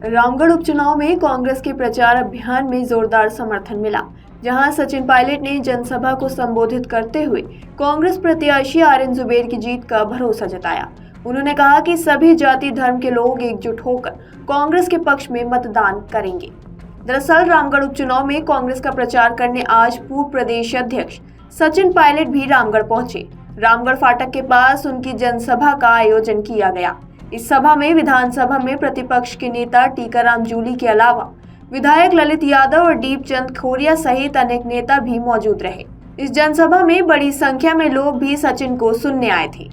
रामगढ़ उपचुनाव में कांग्रेस के प्रचार अभियान में जोरदार समर्थन मिला, जहां सचिन पायलट ने जनसभा को संबोधित करते हुए कांग्रेस प्रत्याशी आर्यन जुबेर की जीत का भरोसा जताया। उन्होंने कहा कि सभी जाति धर्म के लोग एकजुट होकर कांग्रेस के पक्ष में मतदान करेंगे। दरअसल रामगढ़ उपचुनाव में कांग्रेस का प्रचार करने आज पूर्व प्रदेश अध्यक्ष सचिन पायलट भी रामगढ़ पहुंचे। रामगढ़ फाटक के पास उनकी जनसभा का आयोजन किया गया। इस सभा में विधानसभा में प्रतिपक्ष के नेता टीकाराम जूली के अलावा विधायक ललित यादव और दीपचंद खोरिया सहित अनेक नेता भी मौजूद रहे। इस जनसभा में बड़ी संख्या में लोग भी सचिन को सुनने आए थे,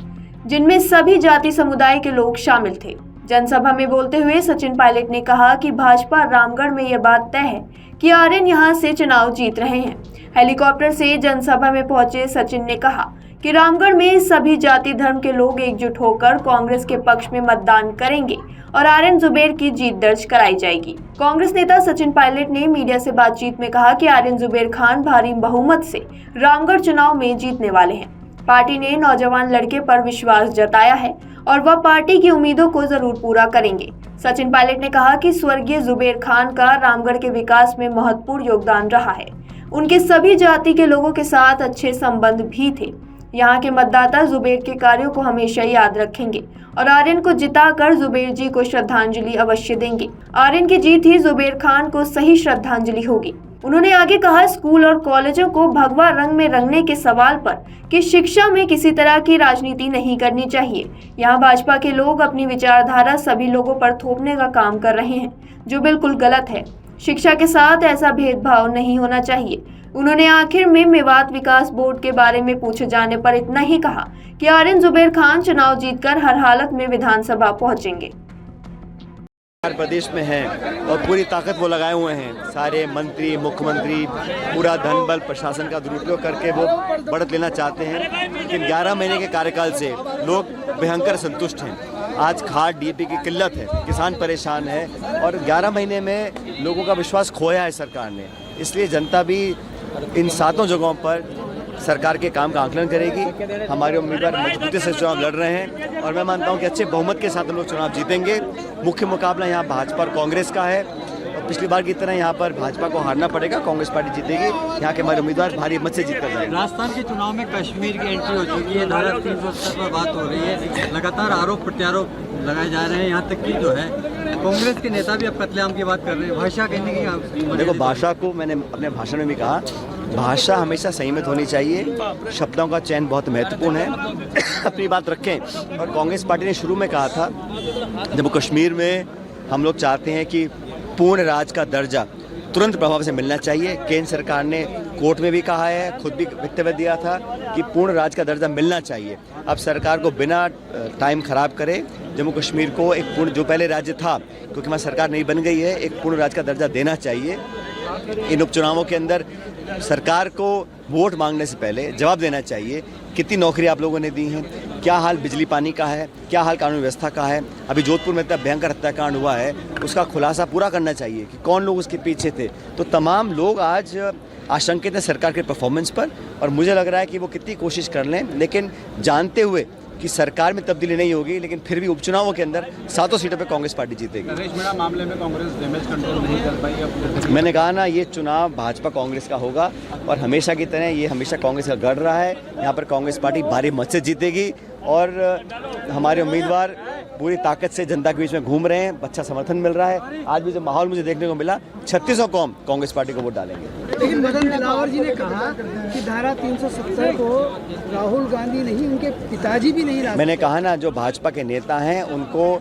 जिनमें सभी जाति समुदाय के लोग शामिल थे। जनसभा में बोलते हुए सचिन पायलट ने कहा कि भाजपा रामगढ़ में यह बात तय है कि आर्यन यहां से चुनाव जीत रहे हैं। हेलीकॉप्टर से जनसभा में पहुंचे सचिन ने कहा कि रामगढ़ में सभी जाति धर्म के लोग एकजुट होकर कांग्रेस के पक्ष में मतदान करेंगे और आर्यन जुबेर की जीत दर्ज कराई जाएगी। कांग्रेस नेता सचिन पायलट ने मीडिया से बातचीत में कहा कि आर्यन जुबेर खान भारी बहुमत से रामगढ़ चुनाव में जीतने वाले हैं। पार्टी ने नौजवान लड़के पर विश्वास जताया है और वह पार्टी की उम्मीदों को जरूर पूरा करेंगे। सचिन पायलट ने कहा कि स्वर्गीय जुबेर खान का रामगढ़ के विकास में महत्वपूर्ण योगदान रहा है। उनके सभी जाति के लोगों के साथ अच्छे संबंध भी थे। यहाँ के मतदाता जुबेर के कार्यों को हमेशा याद रखेंगे और आर्यन को जिताकर जुबेर जी को श्रद्धांजलि अवश्य देंगे। आर्यन की जीत ही जुबेर खान को सही श्रद्धांजलि होगी। उन्होंने आगे कहा, स्कूल और कॉलेजों को भगवा रंग में रंगने के सवाल पर कि शिक्षा में किसी तरह की राजनीति नहीं करनी चाहिए। यहाँ भाजपा के लोग अपनी विचारधारा सभी लोगों पर थोपने का काम कर रहे हैं, जो बिल्कुल गलत है। शिक्षा के साथ ऐसा भेदभाव नहीं होना चाहिए। उन्होंने आखिर में मेवात विकास बोर्ड के बारे में पूछे जाने पर इतना ही कहा कि आर्यन जुबेर खान चुनाव जीतकर हर हालत में विधानसभा पहुंचेंगे। प्रदेश में हैं और पूरी ताकत वो लगाए हुए हैं। सारे मंत्री, मुख्यमंत्री पूरा धन बल प्रशासन का दुरुपयोग करके वो बढ़त लेना चाहते हैं, लेकिन 11 महीने के कार्यकाल से लोग भयंकर संतुष्ट हैं। आज खाद डीएपी की किल्लत है, किसान परेशान है और 11 महीने में लोगों का विश्वास खोया है सरकार ने। इसलिए जनता भी इन 7 जगहों पर सरकार के काम का आकलन करेगी। हमारे उम्मीदवार मजबूती से चुनाव लड़ रहे हैं और मैं मानता हूं कि अच्छे बहुमत के साथ हम लोग चुनाव जीतेंगे। मुख्य मुकाबला यहां भाजपा और कांग्रेस का है और पिछली बार की तरह यहां पर भाजपा को हारना पड़ेगा, कांग्रेस पार्टी जीतेगी। यहां के हमारे उम्मीदवार भारी मत से जीत कर जाएंगे। राजस्थान के चुनाव में कश्मीर की एंट्री हो चुकी है, धारा 370 पर बात हो रही है, लगातार आरोप प्रत्यारोप लगाए जा रहे हैं। यहाँ तक कि जो है कांग्रेस के नेता भी अब कत्लेआम की बात कर रहे हैं। भाषा कहने की देखो, भाषा को मैंने अपने भाषण में भी कहा, भाषा हमेशा संयमित होनी चाहिए, शब्दों का चयन बहुत महत्वपूर्ण है। अपनी बात रखें। और कांग्रेस पार्टी ने शुरू में कहा था, जम्मू कश्मीर में हम लोग चाहते हैं कि पूर्ण राज्य का दर्जा तुरंत प्रभाव से मिलना चाहिए। केंद्र सरकार ने कोर्ट में भी कहा है, खुद भी वक्तव्य दिया था कि पूर्ण राज्य का दर्जा मिलना चाहिए। अब सरकार को बिना टाइम खराब करे जम्मू कश्मीर को एक पूर्ण, जो पहले राज्य था, क्योंकि हमारी सरकार नहीं बन गई है, एक पूर्ण राज्य का दर्जा देना चाहिए। इन उपचुनावों के अंदर सरकार को वोट मांगने से पहले जवाब देना चाहिए, कितनी नौकरी आप लोगों ने दी हैं, क्या हाल बिजली पानी का है, क्या हाल कानून व्यवस्था का है। अभी जोधपुर में इतना भयंकर हत्याकांड हुआ है, उसका खुलासा पूरा करना चाहिए कि कौन लोग उसके पीछे थे। तो तमाम लोग आज आशंकित हैं सरकार के परफॉर्मेंस पर और मुझे लग रहा है कि वो कितनी कोशिश कर लें, लेकिन जानते हुए कि सरकार में तब्दीली नहीं होगी, लेकिन फिर भी उपचुनावों के अंदर 7 सीटों पे कांग्रेस पार्टी जीतेगी। नरेश मीणा मामले में कांग्रेस डैमेज कंट्रोल नहीं कर पाई। अब मैंने कहा ना, ये चुनाव भाजपा कांग्रेस का होगा और हमेशा की तरह ये हमेशा कांग्रेस का गढ़ रहा है। यहाँ पर कांग्रेस पार्टी भारी मत से जीतेगी और हमारे उम्मीदवार पूरी ताकत से जनता के बीच में घूम रहे हैं, अच्छा समर्थन मिल रहा है। आज भी जो माहौल मुझे देखने को मिला, 3600 कौम कांग्रेस पार्टी को वोट डालेंगे। लेकिन मदन दिलावर जी ने कहा कि धारा 370 को राहुल गांधी नहीं, उनके पिताजी भी नहीं ला। मैंने कहा ना, जो भाजपा के नेता हैं उनको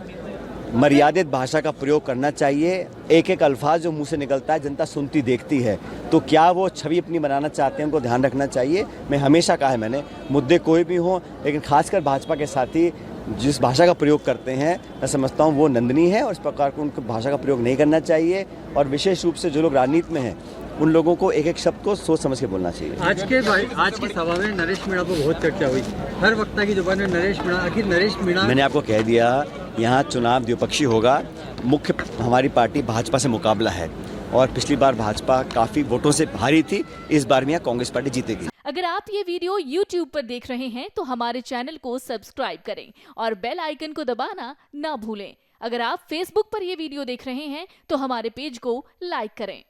मर्यादित भाषा का प्रयोग करना चाहिए। एक एक अल्फाज जो मुंह से निकलता है जनता सुनती देखती है, तो क्या वो छवि अपनी बनाना चाहते हैं, उनको ध्यान रखना चाहिए। मैं हमेशा कहा है मैंने, मुद्दे कोई भी हों, लेकिन खासकर भाजपा के साथी जिस भाषा का प्रयोग करते हैं, मैं समझता हूँ वो निंदनीय है और इस प्रकार को उनको भाषा का प्रयोग नहीं करना चाहिए। और विशेष रूप से जो लोग राजनीति में हैं उन लोगों को एक एक शब्द को सोच समझ के बोलना चाहिए। आज की सभा में नरेश मीणा पर बहुत चर्चा हुई, हर वक्ता की जुबान में नरेश मीणा। आखिर नरेश मीणा, मैंने आपको कह दिया, यहाँ चुनाव द्विपक्षीय होगा। मुख्य हमारी पार्टी भाजपा से मुकाबला है और पिछली बार भाजपा काफी वोटों से हारी थी, इस बार में कांग्रेस पार्टी जीतेगी। अगर आप ये वीडियो YouTube पर देख रहे हैं तो हमारे चैनल को सब्सक्राइब करें और बेल आइकन को दबाना ना भूलें। अगर आप Facebook पर ये वीडियो देख रहे हैं तो हमारे पेज को लाइक करें।